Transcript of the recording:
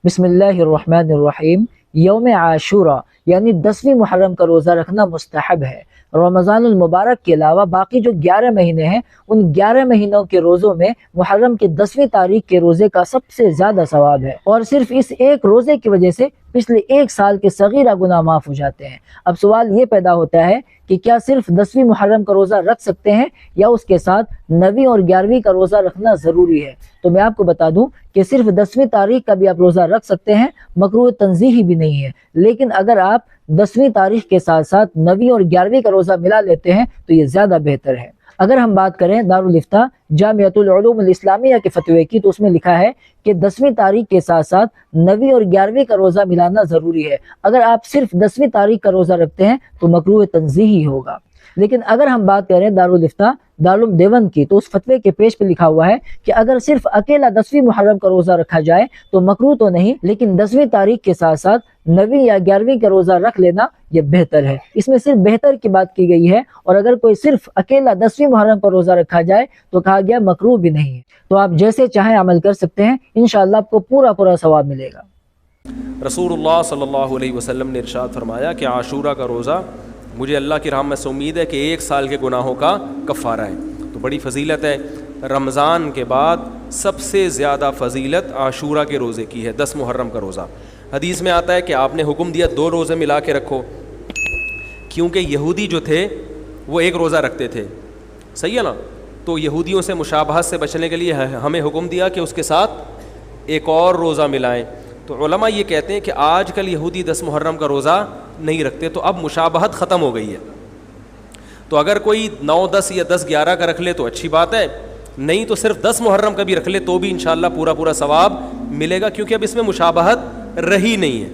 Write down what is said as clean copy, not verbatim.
بسم اللہ الرحمن الرحیم۔ یوم عاشورہ یعنی 10ویں محرم کا روزہ رکھنا مستحب ہے۔ رمضان المبارک کے علاوہ باقی جو 11 مہینے ہیں ان 11 مہینوں کے روزوں میں محرم کی 10ویں تاریخ کے روزے کا سب سے زیادہ ثواب ہے، اور صرف اس ایک روزے کی وجہ سے پچھلے 1 سال کے صغیرہ گناہ معاف ہو جاتے ہیں۔ اب سوال یہ پیدا ہوتا ہے کہ کیا صرف 10ویں محرم کا روزہ رکھ سکتے ہیں یا اس کے ساتھ 9ویں اور 11ویں کا روزہ رکھنا ضروری ہے؟ تو میں آپ کو بتا دوں کہ صرف 10ویں تاریخ کا بھی آپ روزہ رکھ سکتے ہیں، مکروہ تنزیہی بھی نہیں ہے، لیکن اگر آپ 10ویں تاریخ کے ساتھ ساتھ 9ویں اور 11ویں کا روزہ ملا لیتے ہیں تو یہ زیادہ بہتر ہے۔ اگر ہم بات کریں دارالافتاء جامعۃ العلوم الاسلامیہ کے فتوے کی تو اس میں لکھا ہے کہ 10ویں تاریخ کے ساتھ ساتھ 9ویں اور 11ویں کا روزہ ملانا ضروری ہے۔ اگر آپ صرف 10ویں تاریخ کا روزہ رکھتے ہیں تو مکروہ تنزیہی ہوگا۔ لیکن اگر ہم بات کریں دارالافتاء دارالعلوم دیوبند کی تو اس فتوے کے پیش پہ لکھا ہوا ہے کہ اگر صرف اکیلا 10ویں محرم کا روزہ رکھا جائے تو مکروہ تو نہیں، لیکن 10ویں تاریخ کے ساتھ ساتھ 9ویں یا 11ویں کا روزہ رکھ لینا یہ بہتر ہے۔ اس میں صرف بہتر کی بات کی گئی ہے، اور اگر کوئی صرف اکیلا 10ویں محرم کا روزہ رکھا جائے تو کہا گیا مکروہ بھی نہیں ہے۔ تو آپ جیسے چاہیں عمل کر سکتے ہیں، انشاءاللہ آپ کو پورا ثواب ملے گا۔ رسول اللہ صلی اللہ علیہ وسلم نے ارشاد فرمایا کہ عاشورہ کا روزہ مجھے اللہ کی رحمت سے امید ہے کہ 1 سال کے گناہوں کا کفارہ ہے۔ تو بڑی فضیلت ہے۔ رمضان کے بعد سب سے زیادہ فضیلت عاشورہ کے روزے کی ہے، 10 محرم کا روزہ۔ حدیث میں آتا ہے کہ آپ نے حکم دیا 2 روزے ملا کے رکھو، کیونکہ یہودی جو تھے وہ 1 روزہ رکھتے تھے، صحیح ہے نا؟ تو یہودیوں سے مشابہت سے بچنے کے لیے ہمیں حکم دیا کہ اس کے ساتھ ایک اور روزہ ملائیں۔ تو علماء یہ کہتے ہیں کہ آج کل یہودی 10 محرم کا روزہ نہیں رکھتے، تو اب مشابہت ختم ہو گئی ہے۔ تو اگر کوئی 9، 10 یا 10، 11 کا رکھ لے تو اچھی بات ہے، نہیں تو صرف 10 محرم کا بھی رکھ لے تو بھی انشاءاللہ پورا ثواب ملے گا، کیونکہ اب اس میں مشابہت رہی نہیں ہے۔